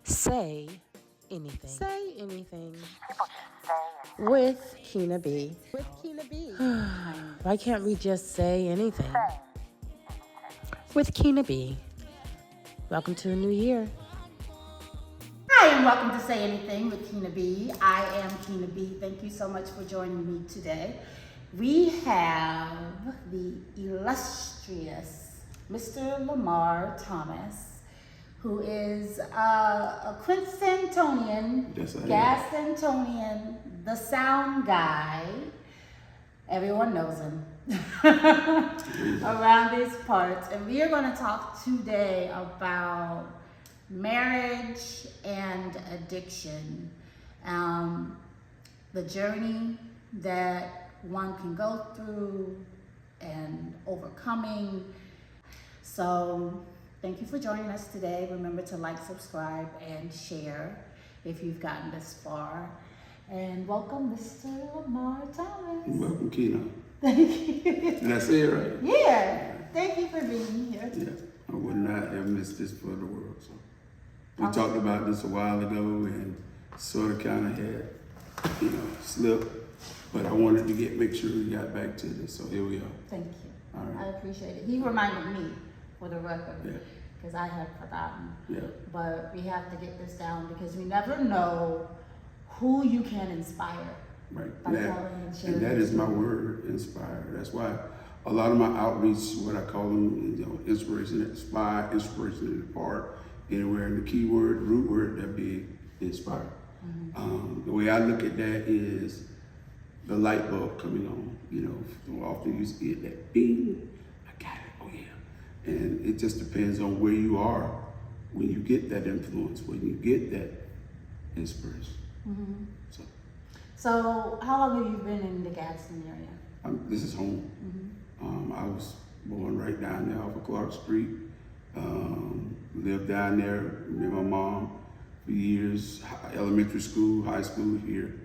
Say anything. Say anything. With Keena B. Why can't we just say anything? With Keena B. Welcome to a new year. Hi, and welcome to Say Anything with Keena B. I am Keena B. Thank you so much for joining me today. We have the illustrious Mr. Lamar Thomas, who is a Quinstonian, Gadsdentonian, the sound guy. Everyone knows him around these parts. And we are going to talk today about marriage and addiction, the journey that one can go through and overcoming. So thank you for joining us today. Remember to like, subscribe, and share if you've gotten this far. And welcome, Mr. Lamar Thomas. Welcome, Keena. Thank you. Did I say it right? Yeah. Thank you for being here. Yeah. I would not have missed this for the world. So we talked about this a while ago and sort of kind of had, slipped. But I wanted to make sure we got back to this. So here we are. Thank you. All right. I appreciate it. He reminded me, for the record, because I had forgotten. Yeah. But we have to get this down because we never know who you can inspire. Right. By telling and sharing. And that is my word, inspire. That's why a lot of my outreach, what I call them, inspiration, inspire, inspiration, impart, anywhere in the key word, root word, that be inspire. Mm-hmm. The way I look at that is the light bulb coming on. So often you get that bing, I got it, oh yeah. And it just depends on where you are when you get that influence, when you get that inspiration. Mm-hmm. So how long have you been in the Gadsden area? This is home. Mm-hmm. I was born right down there off of Clark Street. Lived down there with my mom for years. Elementary school, high school here,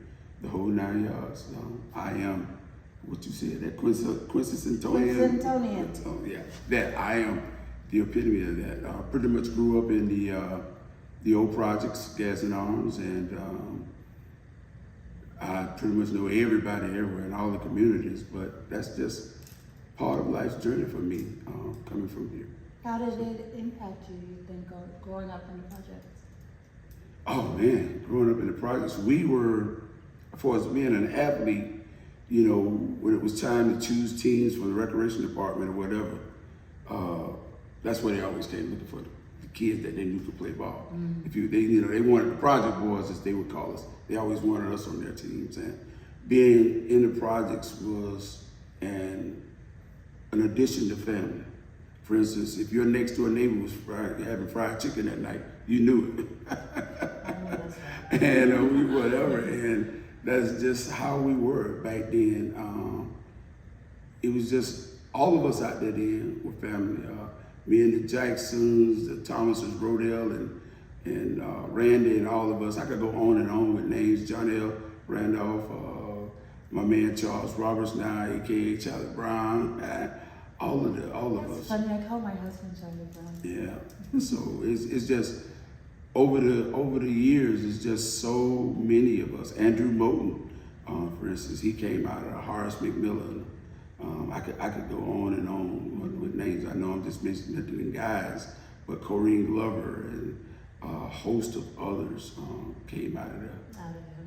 the whole 9 yards. I am what you said, that Quinstonian. Yeah, that I am the epitome of that. I pretty much grew up in the old projects, Gadsden Arms, and I pretty much know everybody everywhere in all the communities, but that's just part of life's journey for me, coming from here. How did it impact you think, growing up in the projects? Oh man, growing up in the projects, we were, as far as being an athlete, when it was time to choose teams for the recreation department or whatever, that's where they always came looking for the kids that they knew could play ball. Mm. They wanted the project boys, as they would call us. They always wanted us on their teams, and being in the projects was an addition to family. For instance, if your next door neighbor was having fried chicken that night, you knew it. And whatever, and that's just how we were back then. It was just all of us out there then were family. Me and the Jacksons, the Thomases, Rodell, and Randy, and all of us. I could go on and on with names: John L. Randolph, my man Charles Roberts now, aka Charlie Brown, all of us. Funny, I call my husband Charlie Brown. Yeah. So it's just over the years, it's just so many of us. Andrew Moten, for instance, he came out of Horace McMillan. I could go on and on with names. I know I'm just mentioning guys, but Corrine Glover and a host of others came out of there.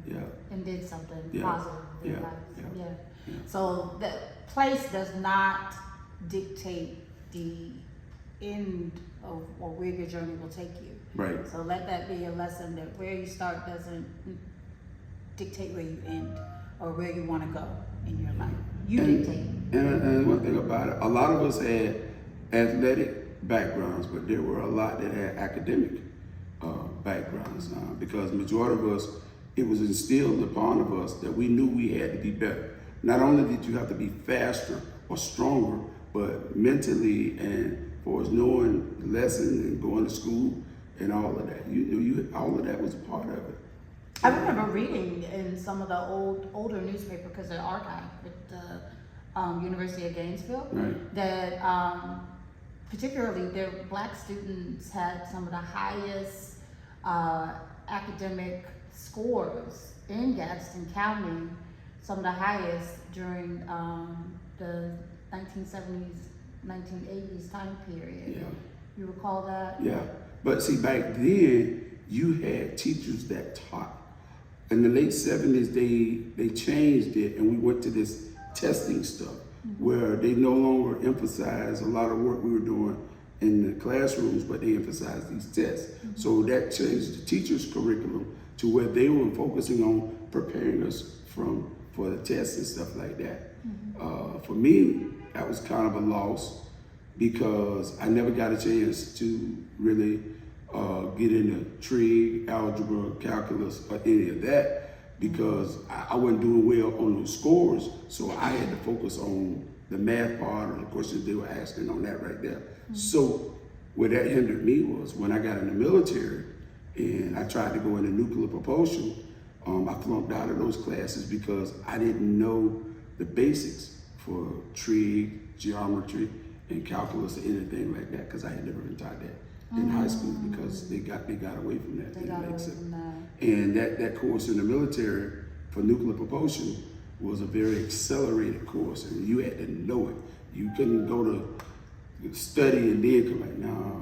Yeah. And did something Yeah. positive in Yeah. life. Yeah. Yeah. So the place does not dictate the end of or where your journey will take you. Right. So let that be a lesson that where you start doesn't dictate where you end or where you want to go in your life. You dictate. And one thing about it, a lot of us had athletic backgrounds, but there were a lot that had academic backgrounds because majority of us, it was instilled upon of us that we knew we had to be better. Not only did you have to be faster or stronger, but mentally and for us knowing lessons and going to school and all of that. All of that was a part of it. I remember reading in some of the older newspaper because they're archived with the University of Gainesville, right, that particularly their black students had some of the highest academic scores in Gadsden County, some of the highest during the 1970s, 1980s time period. Yeah. You recall that? Yeah. But see, back then, you had teachers that taught. In the late 70s, they changed it, and we went to this testing stuff where they no longer emphasize a lot of work we were doing in the classrooms, but they emphasize these tests. So that changed the teachers' curriculum to where they were focusing on preparing us for the tests and stuff like that. For me, that was kind of a loss because I never got a chance to really get into trig, algebra, calculus, or any of that because I wasn't doing well on those scores, so I had to focus on the math part or the questions they were asking on that right there. So where that hindered me was when I got in the military and I tried to go into nuclear propulsion, I flunked out of those classes because I didn't know the basics for trig, geometry, and calculus or anything like that because I had never been taught that in high school because they got away from that. They got away from that. And that course in the military for nuclear propulsion was a very accelerated course, and you had to know it. You couldn't go to study and then come back. No.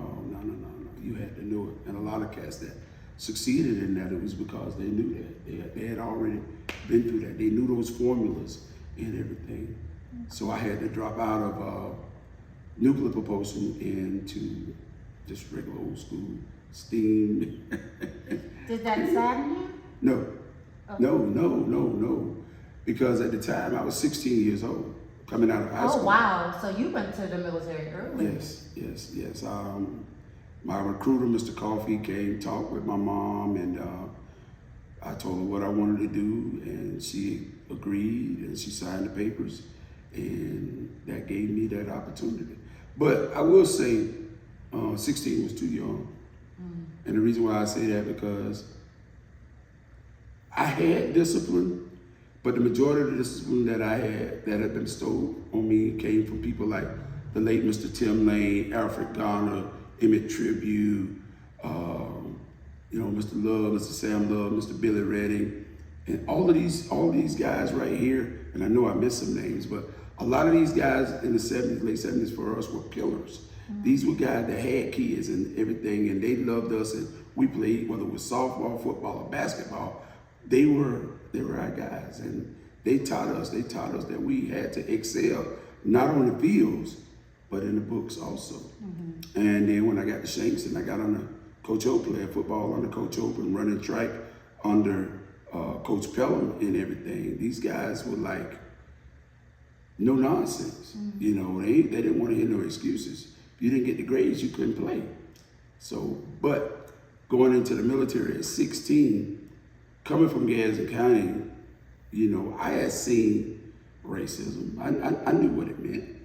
You had to know it. And a lot of cats that succeeded in that, it was because they knew that. They had already been through that. They knew those formulas and everything. So I had to drop out of nuclear propulsion into just regular old school steam. Did that sadden you? No. No. Because at the time I was 16 years old, coming out of high school. Oh wow! So you went to the military early. Yes. My recruiter, Mr. Coffey, came, talked with my mom, and I told her what I wanted to do, and she agreed, and she signed the papers, and that gave me that opportunity. But I will say, 16 was too young. And the reason why I say that because I had discipline, but the majority of the discipline that I had that had been bestowed on me came from people like the late Mr. Tim Lane, Alfred Garner, Emmett Tribute, Mr. Love, Mr. Sam Love, Mr. Billy Redding, and all these guys right here, and I know I missed some names, but a lot of these guys in the 70s, late 70s for us were pillars. These were guys that had kids and everything, and they loved us, and we played, whether it was softball, football, or basketball, they were our guys, and they taught us that we had to excel, not on the fields, but in the books also. And then when I got to Shanks and I got under Coach O, playing football under Coach O and running track under Coach Pelham and everything, these guys were like, no nonsense. They didn't want to hear no excuses. If you didn't get the grades, you couldn't play. So, but going into the military at 16, coming from Gadsden County, I had seen racism. I knew what it meant.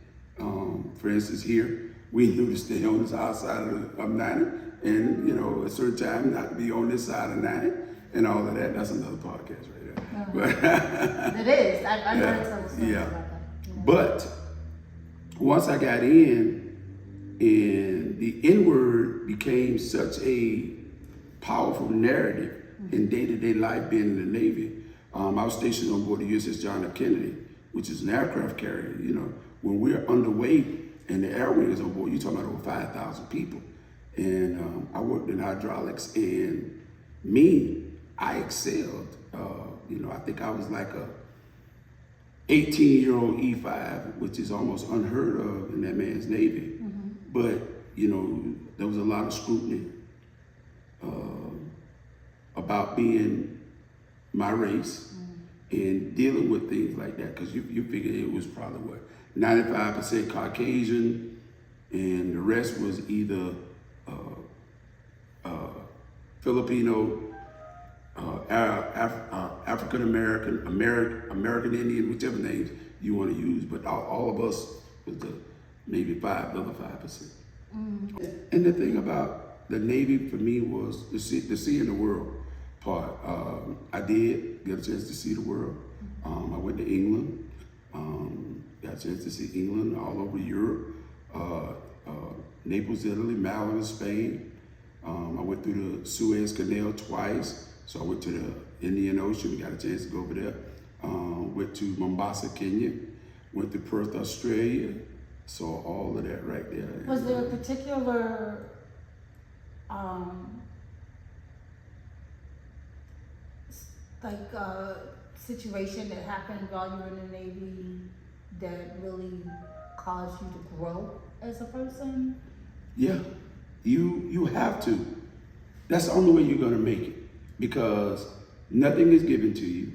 For instance, here, we knew to stay on this outside of 90, and, at a certain time, not to be on this side of 90, and all of that. That's another podcast right there. But it is. I've heard some stuff about that. But once I got in, and the N-word became such a powerful narrative in day-to-day life being in the Navy. I was stationed on board the USS John F. Kennedy, which is an aircraft carrier. When we're underway and the air wing is on board, you're talking about over 5,000 people. And I worked in hydraulics, and I excelled. I think I was like a 18-year-old E5, which is almost unheard of in that man's Navy. But, there was a lot of scrutiny about being my race and dealing with things like that, because you figure it was probably 95% Caucasian, and the rest was either Filipino, African American, American Indian, whichever names you want to use, but all of us was maybe the other 5%. And the thing about the Navy for me was the seeing the world part. I did get a chance to see the world. I went to England, got a chance to see England, all over Europe, Naples, Italy, Malta, Spain, I went through the Suez Canal twice. So I went to the Indian Ocean. We got a chance to go over there. Went to Mombasa, Kenya. Went to Perth, Australia. Saw all of that right there. Was there a particular situation that happened while you were in the Navy that really caused you to grow as a person? Yeah, you have to. That's the only way you're gonna make it, because nothing is given to you.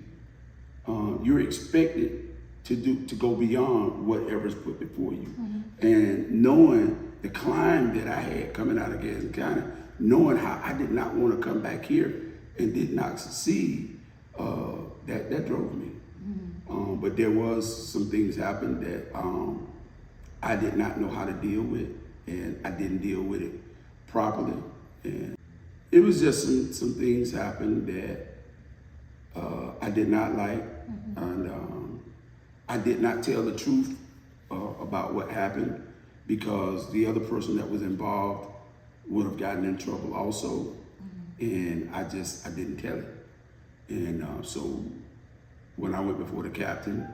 You're expected to go beyond whatever's put before you. And knowing the climb that I had coming out of Gadsden County, knowing how I did not want to come back here and did not succeed, that drove me. But there was some things happened that I did not know how to deal with, and I didn't deal with it properly. And it was just some things happened that I did not like, and I did not tell the truth about what happened, because the other person that was involved would have gotten in trouble also, and I didn't tell it. And so when I went before the captain,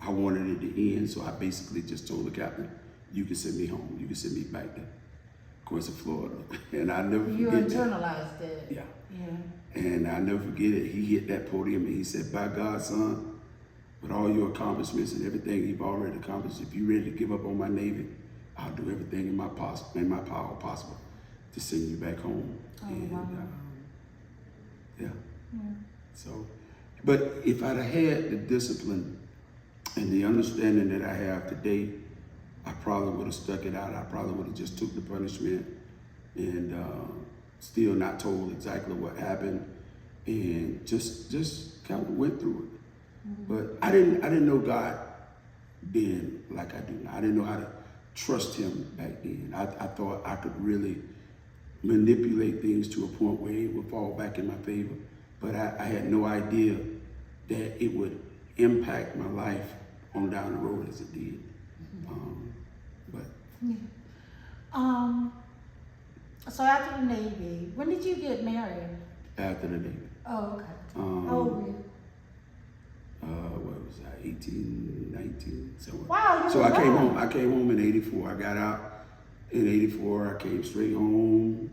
I wanted it to end, so I basically just told the captain, "You can send me home. You can send me back to Quincy, Florida." And I never forget that. You internalized it. Yeah. Yeah. And I never forget it. He hit that podium and he said, "By God, son, with all your accomplishments and everything you've already accomplished, if you're ready to give up on my Navy, I'll do everything in my power possible to send you back home." Oh, and wow. yeah. So, but if I'd have had the discipline and the understanding that I have today, I probably would have stuck it out. I probably would have just took the punishment and still not told exactly what happened, and just kind of went through it. But I didn't know God then like I do now. I didn't know how to trust Him back then. I thought I could really manipulate things to a point where it would fall back in my favor. But I had no idea that it would impact my life on down the road as it did. So after the Navy, when did you get married? After the Navy. Oh, okay. How old were you? What was I, 18, 19, somewhere. Wow, you So were I came young. home. I came home in '84. I got out in '84. I came straight home.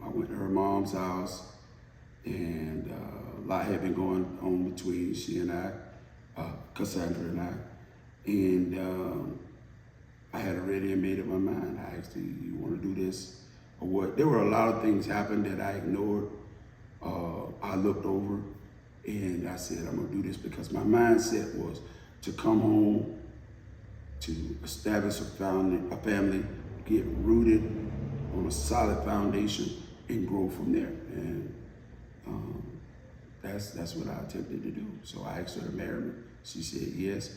I went to her mom's house, and a lot had been going on between she and I, Cassandra and I, and I had already made up my mind. I asked her, "You want to do this or what?" There were a lot of things happened that I ignored. I looked over, and I said, "I'm gonna do this," because my mindset was to come home, to establish a family, get rooted on a solid foundation, and grow from there. And that's what I attempted to do. So I asked her to marry me. She said yes.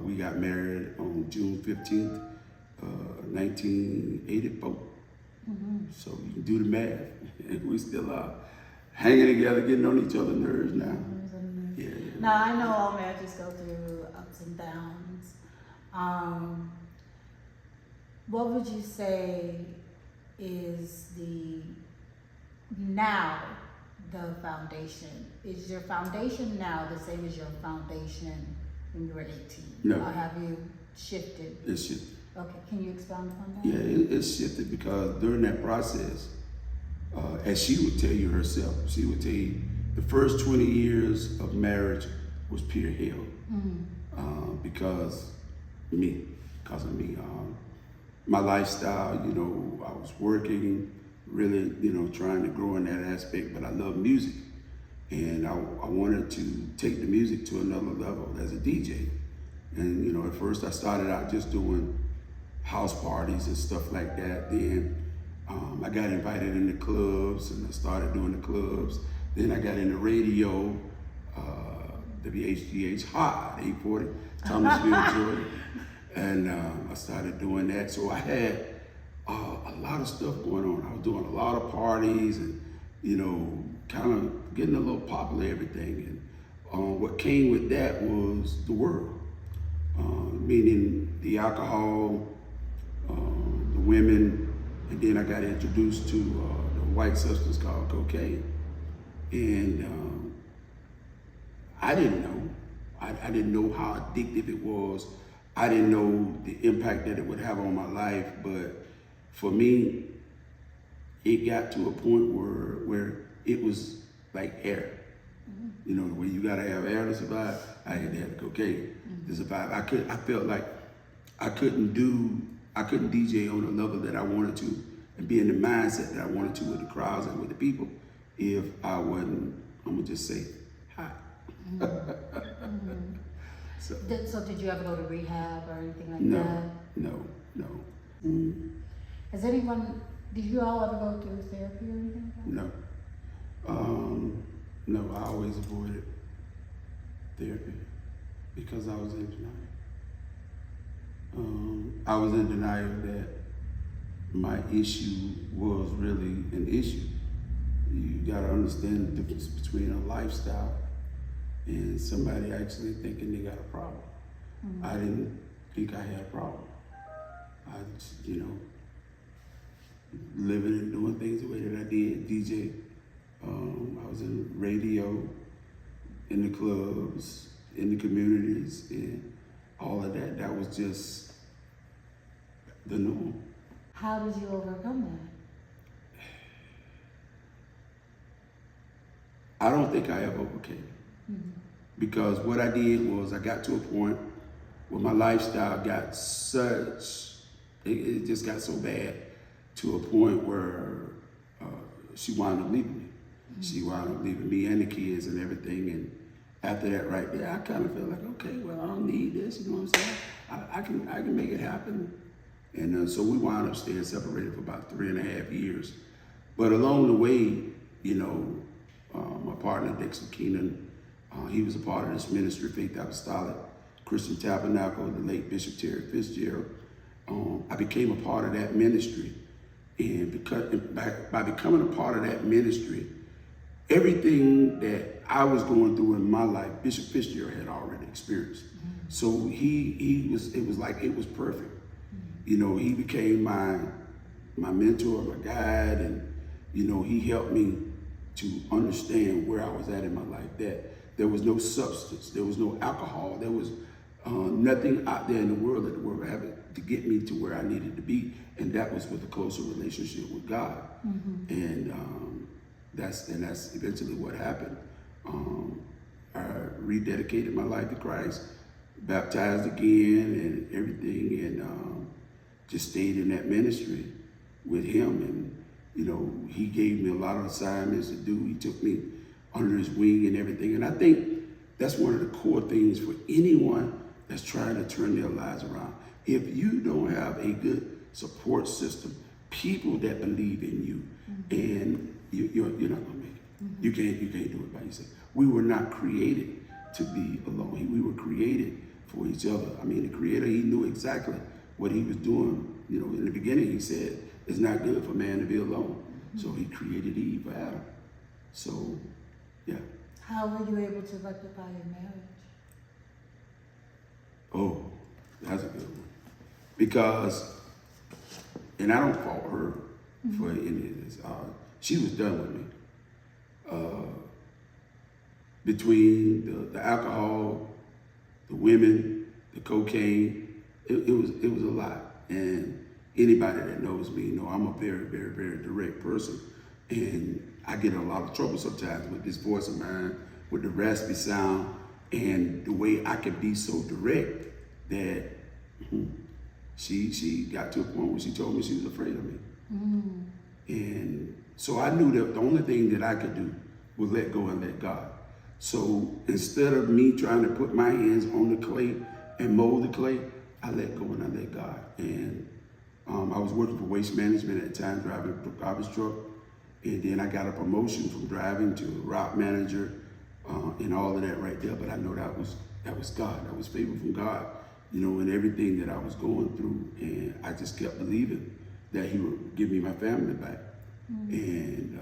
We got married on June 15th, 1984. So you can do the math. And we still are hanging together, getting on each other's nerves now. Yeah. Now, I know all marriages go through ups and downs. What would you say is the foundation? Is your foundation now the same as your foundation when you were 18? No. Or have you shifted? It's shifted. Okay, can you expound upon that? Yeah, it's shifted because during that process, as she would tell you herself, she would tell you the first 20 years of marriage was pure hell. Because of me. My lifestyle, I was working, really, trying to grow in that aspect, but I love music. And I wanted to take the music to another level as a DJ. And, at first I started out just doing house parties and stuff like that. Then I got invited into clubs and I started doing the clubs. Then I got into radio, WHGH Hot, 840, Thomasville, Georgia. And I started doing that. So I had a lot of stuff going on. I was doing a lot of parties and, kind of getting a little popular, everything. And what came with that was the world, meaning the alcohol, the women, And then I got introduced to the white substance called cocaine. And I didn't know. I didn't know how addictive it was. I didn't know the impact that it would have on my life. But for me, it got to a point where it was like air. You know, where you gotta have air to survive. I had to have cocaine to survive. I felt like I couldn't DJ on the level that I wanted to and be in the mindset that I wanted to with the crowds and with the people if I wasn't, I'm gonna just say, high. So did you ever go to rehab or anything like no, that? No. Did you all ever go through therapy or anything like that? No. No, I always avoided therapy because I was in denial. I was in denial that my issue was really an issue. You gotta understand the difference between a lifestyle and somebody actually thinking they got a problem. I didn't think I had a problem. I just, living and doing things the way that I did, DJ. I was in radio, in the clubs, in the communities, and all of that. That was just the norm. How did you overcome that? I don't think I ever overcame it. Because what I did was I got to a point where my lifestyle got it just got so bad to a point where she wound up leaving me. She wound up leaving me and the kids and everything. And after that right there, I kind of felt like, okay, well, I don't need this, you know what I'm saying? I can make it happen. And so we wound up staying separated for about 3.5 years. But along the way, my partner, Dixon Keenan, he was a part of this ministry, Faith Apostolic Christian Tabernacle, the late Bishop Terry Fitzgerald. I became a part of that ministry. And by becoming a part of that ministry, everything that I was going through in my life, Bishop Fitzgerald had already experienced. So it was perfect. He became my mentor, my guide, and he helped me to understand where I was at in my life, that there was no substance, there was no alcohol, there was nothing out there in the world that the world would have to get me to where I needed to be, and that was with a closer relationship with God. And that's eventually what happened. I rededicated my life to Christ, baptized again and everything, and just stayed in that ministry with him. And he gave me a lot of assignments to do. He took me under his wing and everything. And I think that's one of the core things for anyone that's trying to turn their lives around. If you don't have a good support system, people that believe in you, and you're not gonna make it. You can't do it by yourself. We were not created to be alone. We were created for each other. I mean, the Creator, he knew exactly what he was doing. In the beginning, he said, it's not good for man to be alone. So he created Eve for Adam. So, yeah. How were you able to rectify your marriage? Oh, that's a good one. Because, and I don't fault her for any of this. She was done with me. Between the alcohol, the women, the cocaine, it was a lot. And anybody that knows me know I'm a very, very, very direct person. And I get in a lot of trouble sometimes with this voice of mine, with the raspy sound, and the way I can be so direct that she got to a point where she told me she was afraid of me. And so I knew that the only thing that I could do was let go and let God. So instead of me trying to put my hands on the clay and mold the clay, I let go and I let God. And I was working for Waste Management at the time, driving a garbage truck. And then I got a promotion from driving to route manager and all of that right there. But I know that was God. That was favor from God, in everything that I was going through. And I just kept believing that he would give me my family back. And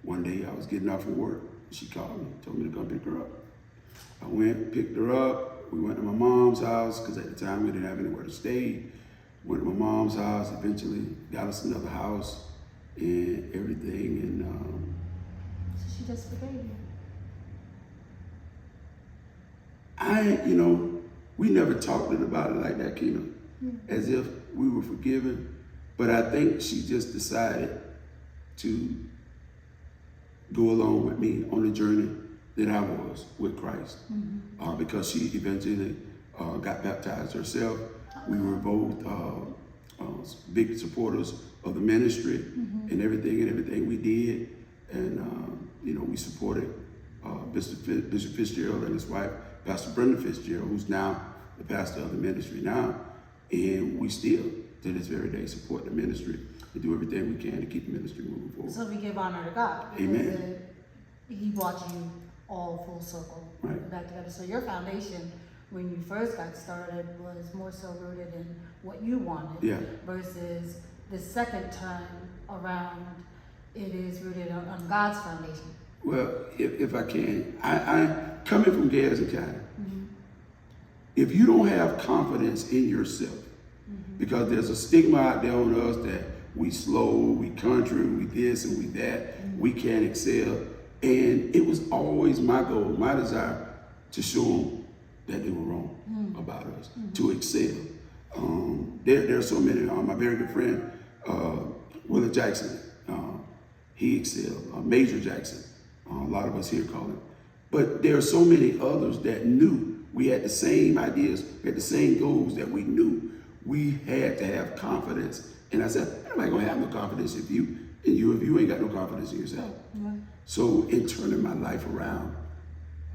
one day I was getting off of work. She called me, told me to come pick her up. I went, picked her up. We went to my mom's house because at the time we didn't have anywhere to stay. went to my mom's house, eventually got us another house and everything. And So she just forgave you. We never talked about it like that, Kina, as if we were forgiven. But I think she just decided to go along with me on the journey that I was with Christ. Because she eventually got baptized herself. We were both big supporters of the ministry and everything we did. And, we supported Bishop Fitzgerald and his wife, Pastor Brenda Fitzgerald, who's now the pastor of the ministry now. And we still, to this very day, support the ministry and do everything we can to keep the ministry moving forward. So we give honor to God. Amen. He brought you all full circle back together. So your foundation, when you first got started, was more so rooted in what you wanted versus the second time around, it is rooted on God's foundation. Well, if I can, I coming from Gadsden County, if you don't have confidence in yourself, because there's a stigma out there on us that we slow, we country, we this and we that, we can't excel. And it was always my goal, my desire to show them that they were wrong about us, to excel. There are so many. My very good friend, Willie Jackson, he excelled. Major Jackson, a lot of us here call him. But there are so many others that knew we had the same ideas, we had the same goals, that we knew we had to have confidence. And I said, I'm not gonna have no confidence if you ain't got no confidence in yourself. So in turning my life around,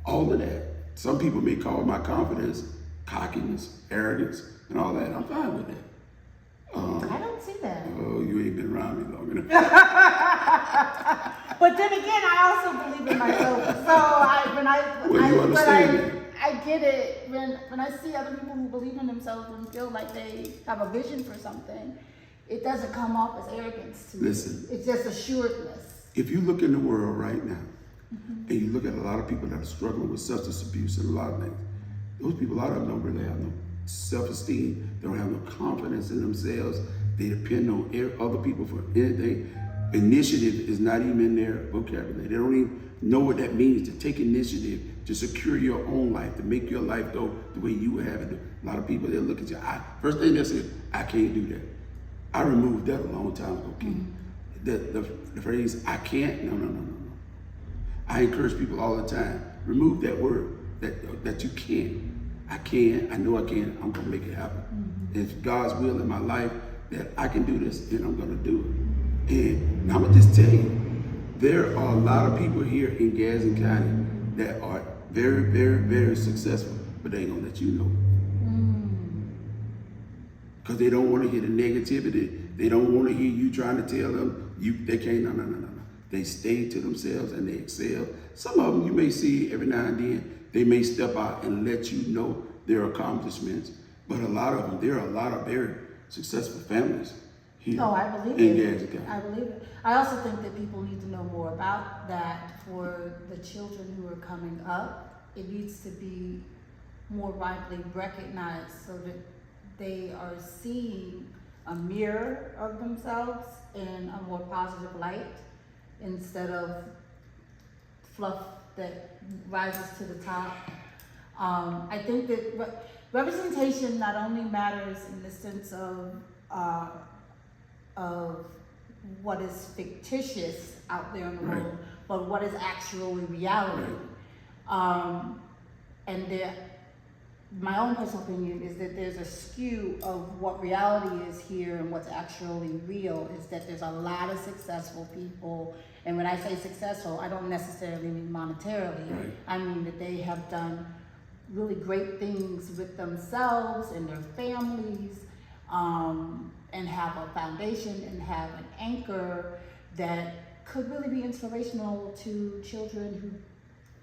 all of that, some people may call my confidence cockiness, arrogance, and all that. I'm fine with that. I don't see that. Oh, you ain't been around me long enough. But then again, I also believe in myself. So I get it when I see other people who believe in themselves and feel like they have a vision for something. It doesn't come off as arrogance to me. Listen, it's just assuredness. If you look in the world right now, and you look at a lot of people that are struggling with substance abuse and a lot of things, those people, a lot of them don't really have no self-esteem. They don't have no confidence in themselves. They depend on other people for anything. Initiative is not even in their vocabulary. They don't even know what that means to take initiative, to secure your own life, to make your life go the way you would have it. A lot of people, they'll look at you. First thing they'll say, I can't do that. I removed that a long time ago, King. The phrase, I can't, no. I encourage people all the time, remove that word, that you can't. I can, I know I can, I'm gonna make it happen. It's God's will in my life that I can do this, and I'm gonna do it. And I'm gonna just tell you, there are a lot of people here in Gadsden County that are very, very, very successful, but they ain't gonna let you know. Because they don't want to hear the negativity. They don't want to hear you trying to tell them they can't. No. They stay to themselves and they excel. Some of them you may see every now and then, they may step out and let you know their accomplishments. But a lot of them, there are a lot of very successful families here. Oh, I believe in it. Gadsden County. I believe it. I also think that people need to know more about that for the children who are coming up. It needs to be more widely recognized so that they are seeing a mirror of themselves in a more positive light instead of fluff that rises to the top. I think that representation not only matters in the sense of what is fictitious out there in the world, but what is actually reality. My own personal opinion is that there's a skew of what reality is here and what's actually real is that there's a lot of successful people. And when I say successful, I don't necessarily mean monetarily. I mean that they have done really great things with themselves and their families, and have a foundation and have an anchor that could really be inspirational to children who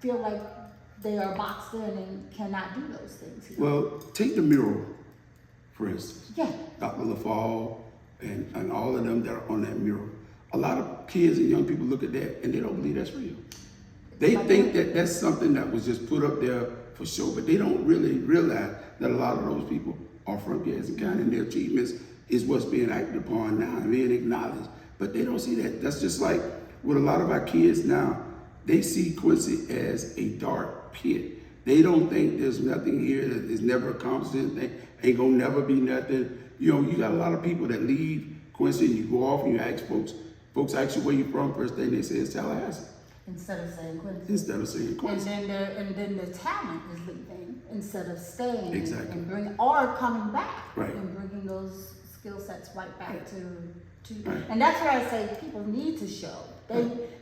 feel like they are boxed in and cannot do those things here. Well, take the mural, for instance. Yeah. Dr. LaFall and all of them that are on that mural. A lot of kids and young people look at that and they don't believe that's real. They think that that's something that was just put up there for show, but they don't really realize that a lot of those people are from Gadsden County and their achievements is what's being acted upon now and being acknowledged. But they don't see that. That's just like with a lot of our kids now. They see Quincy as a dark pit. They don't think there's nothing here, that is never accomplished anything, ain't gonna never be nothing. You know, you got a lot of people that leave Quincy and you go off and you ask folks ask you where you from, first thing they say is Tallahassee. Instead of saying Quincy. Instead of saying Quincy. And then the talent is leaving instead of staying. Exactly. And bringing, or coming back. Right. And bringing those skill sets right back to right. And that's where I say people need to show.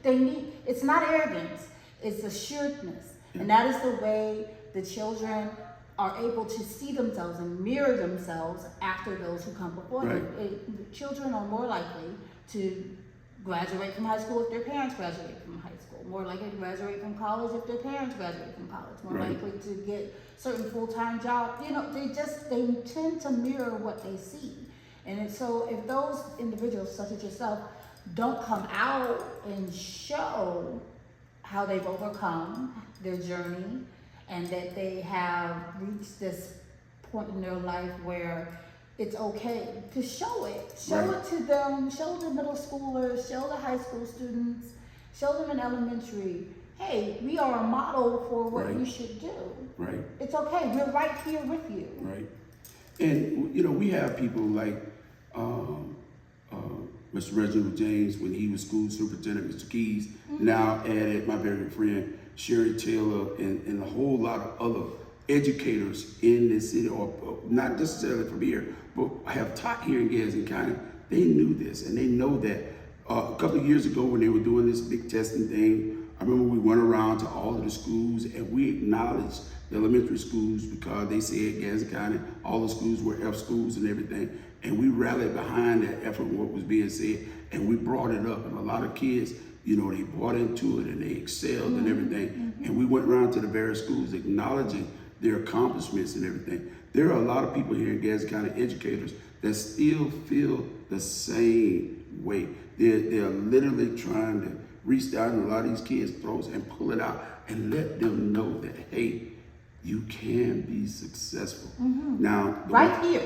They need, it's not arrogance, it's assuredness. Yeah. And that is the way the children are able to see themselves and mirror themselves after those who come before them. Children are more likely to graduate from high school if their parents graduate from high school, more likely to graduate from college if their parents graduate from college, more likely to get certain full-time jobs. You know, they tend to mirror what they see. And so if those individuals, such as yourself, don't come out and show how they've overcome their journey and that they have reached this point in their life where it's okay to show it. Show it to them, show the middle schoolers, show the high school students, show them in elementary. Hey, we are a model for what you should do. Right. It's okay, we're right here with you. Right. And, you know, we have people like Mr. Reginald James, when he was school superintendent, Mr. Keys, now added my very good friend, Sherry Taylor, and a whole lot of other educators in this city, or not necessarily from here, but have taught here in Gadsden County. They knew this, and they know that a couple of years ago when they were doing this big testing thing, I remember we went around to all of the schools and we acknowledged the elementary schools because they said Gadsden County, all the schools were F schools and everything. And we rallied behind that effort, what was being said, and we brought it up. And a lot of kids, you know, they bought into it and they excelled and everything. And we went around to the various schools acknowledging their accomplishments and everything. There are a lot of people here in Gadsden County, educators, that still feel the same way. They're literally trying to reach down in a lot of these kids' throats and pull it out and let them know that, hey, you can be successful. Now, right here.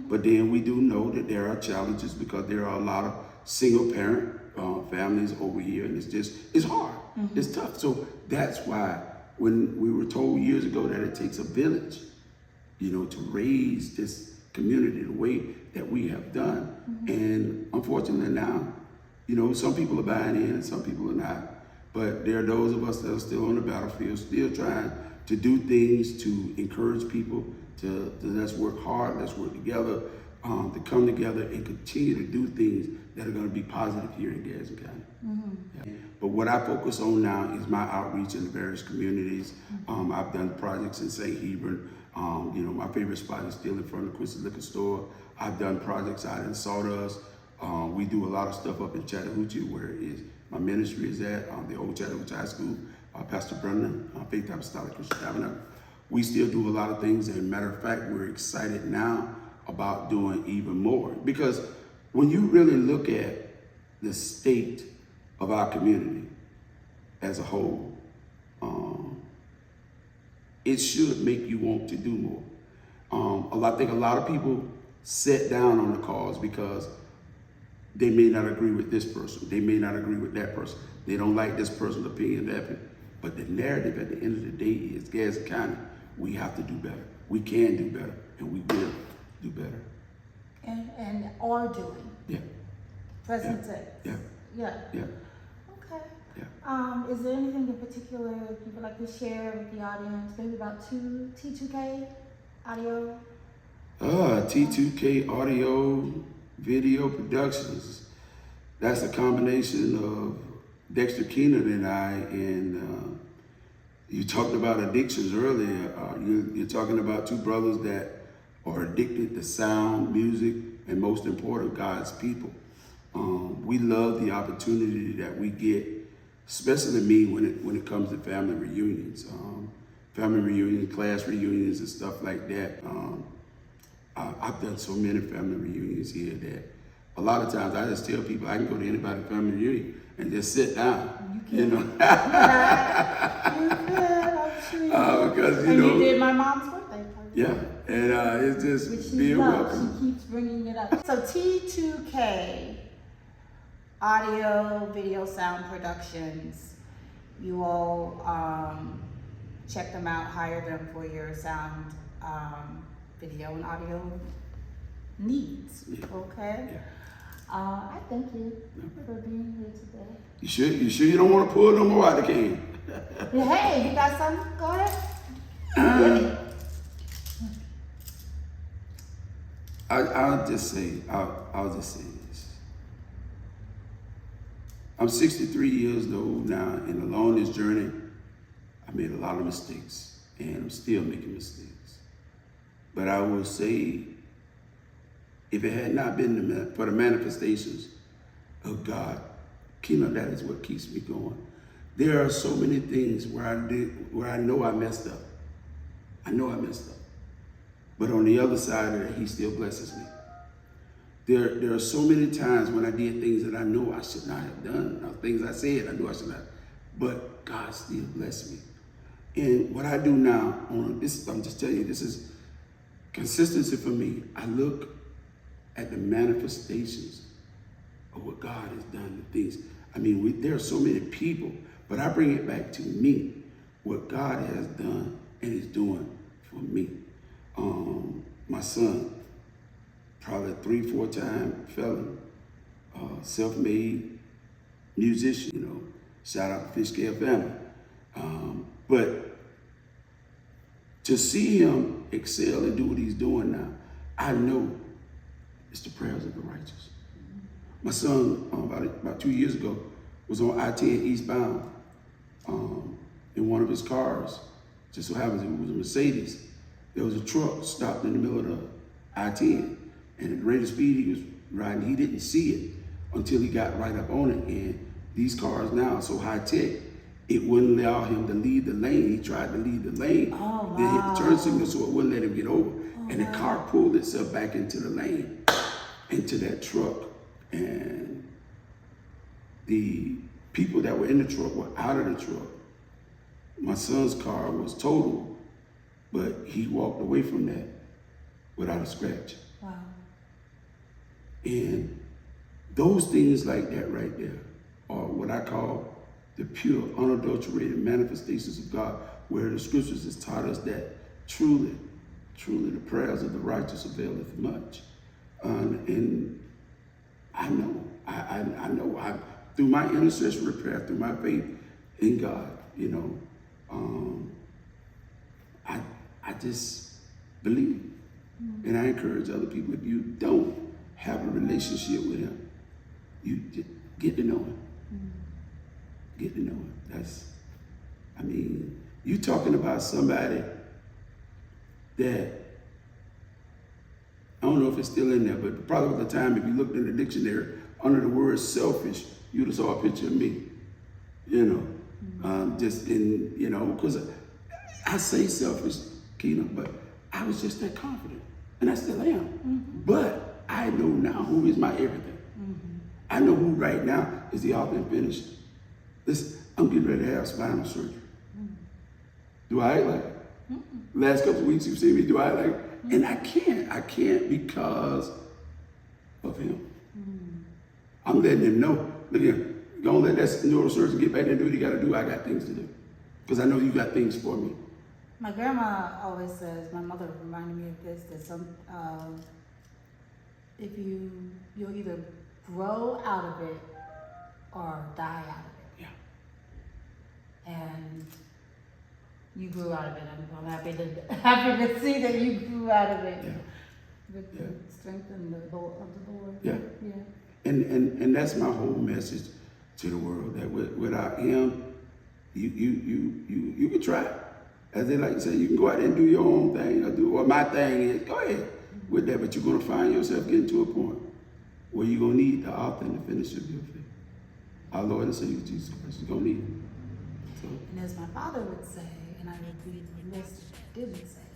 But then we do know that there are challenges because there are a lot of single parent families over here, and it's hard. It's tough. So that's why when we were told years ago that it takes a village, you know, to raise this community the way that we have done. And unfortunately now, you know, some people are buying in and some people are not. But there are those of us that are still on the battlefield, still trying to do things to encourage people to let's work hard, let's work together, to come together and continue to do things that are going to be positive here in Gadsden County. But what I focus on now is my outreach in the various communities. I've done projects in St. Hebron. You know, my favorite spot is still in front of the Quincy Liquor Store. I've done projects out in Sawdust. We do a lot of stuff up in Chattahoochee, where my ministry is at, the old Chattahoochee High School. Pastor Brennan, Faith Apostolic Christian Tabernacle. We still do a lot of things, and matter of fact, we're excited now about doing even more. Because when you really look at the state of our community as a whole, it should make you want to do more. I think a lot of people sit down on the cause because they may not agree with this person. They may not agree with that person. They don't like this person's opinion, that opinion. But the narrative at the end of the day is Gadsden County, we have to do better. We can do better, and we will do better. And are doing. Yeah. Present tense. Yeah. Yeah. Yeah. Okay. Yeah. Is there anything in particular you would like to share with the audience, maybe about T2K audio? T2K Audio Video Productions. That's a combination of Dexter Keenan and I, and you talked about addictions earlier. You're talking about two brothers that are addicted to sound, music, and most important, God's people. We love the opportunity that we get, especially me when it comes to family reunions, class reunions, and stuff like that. I've done so many family reunions here that a lot of times I just tell people I can go to anybody's family reunion and just sit down, you know. You could, I'm sure. Because, you did my mom's birthday party. Yeah, and it's just Which she being loves. welcome. She keeps bringing it up. So T2K Audio, Video, Sound Productions. You all check them out, hire them for your sound, video, and audio needs. Yeah. Okay. Yeah. I thank you for being here today. You sure you don't want to pull no more out of the can? Hey, you got something? Go ahead. I'll just say this. I'm 63 years old now, and along this journey, I made a lot of mistakes, and I'm still making mistakes. But I will say, if it had not been for the manifestations of God, that is what keeps me going. There are so many things where I know I messed up. I know I messed up. But on the other side of it, he still blesses me. There are so many times when I did things that I know I should not have done, things I said I knew I should not, but God still blessed me. And what I do now, I'm just telling you, this is consistency for me. I look at the manifestations of what God has done, the things. I mean, there are so many people, but I bring it back to me, what God has done and is doing for me. My son, probably 3-4 time felon, self-made musician, shout out to Fish Scale family. But to see him excel and do what he's doing now, I know it's the prayers of the righteous. My son, about 2 years ago, was on I-10 eastbound in one of his cars. Just so happens it was a Mercedes. There was a truck stopped in the middle of the I-10, and at the rate of speed he was riding, he didn't see it until he got right up on it. And these cars now are so high tech, it wouldn't allow him to leave the lane. He tried to leave the lane, then hit the turn signal, so it wouldn't let him get over. And the car pulled itself back into the lane, into that truck. And the people that were in the truck were out of the truck. My son's car was totaled, but he walked away from that without a scratch. Wow. And those things like that right there are what I call the pure, unadulterated manifestations of God, where the scriptures has taught us that truly the prayers of the righteous availeth much. And I know, through my intercessory prayer, through my faith in God, I just believe. And I encourage other people, if you don't have a relationship with him, you just get to know him. Get to know him. You talking about somebody that, I don't know if it's still in there, but probably at the time, if you looked in the dictionary, under the word selfish, you'd have saw a picture of me, because I say selfish, Keena, but I was just that confident, and I still am. But I know now who is my everything. I know who right now is the author and finisher. Listen, I'm getting ready to have spinal surgery. Do I act like it? Last couple of weeks you've seen me, do I act like it? And I can't because of him. I'm letting him know, look here, don't let that neurosurgeon get back there and do what he got to do. I got things to do. Because I know you got things for me. My grandma always says, my mother reminded me of this, that you'll either grow out of it or die out of it. Yeah. And you grew out of it. I'm happy to see that you grew out of it. Yeah. With the strength and the Lord of the Lord. Yeah. Yeah. And that's my whole message to the world, that without him, you can try. As they like to say, you can go out there and do your own thing, or my thing is, go ahead with that, but you're going to find yourself getting to a point where you're going to need the author and the finisher of your faith. Our Lord and Savior Jesus Christ. You're going to need him. So. And as my father would say, and I would be remiss if I didn't say,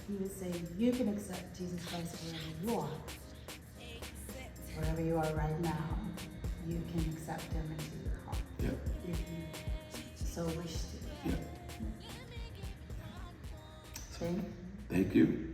he would say, you can accept Jesus Christ wherever you are. Wherever you are right now, you can accept him into your heart. Yep. If you so wish to. Yep. Thank you. Thank you.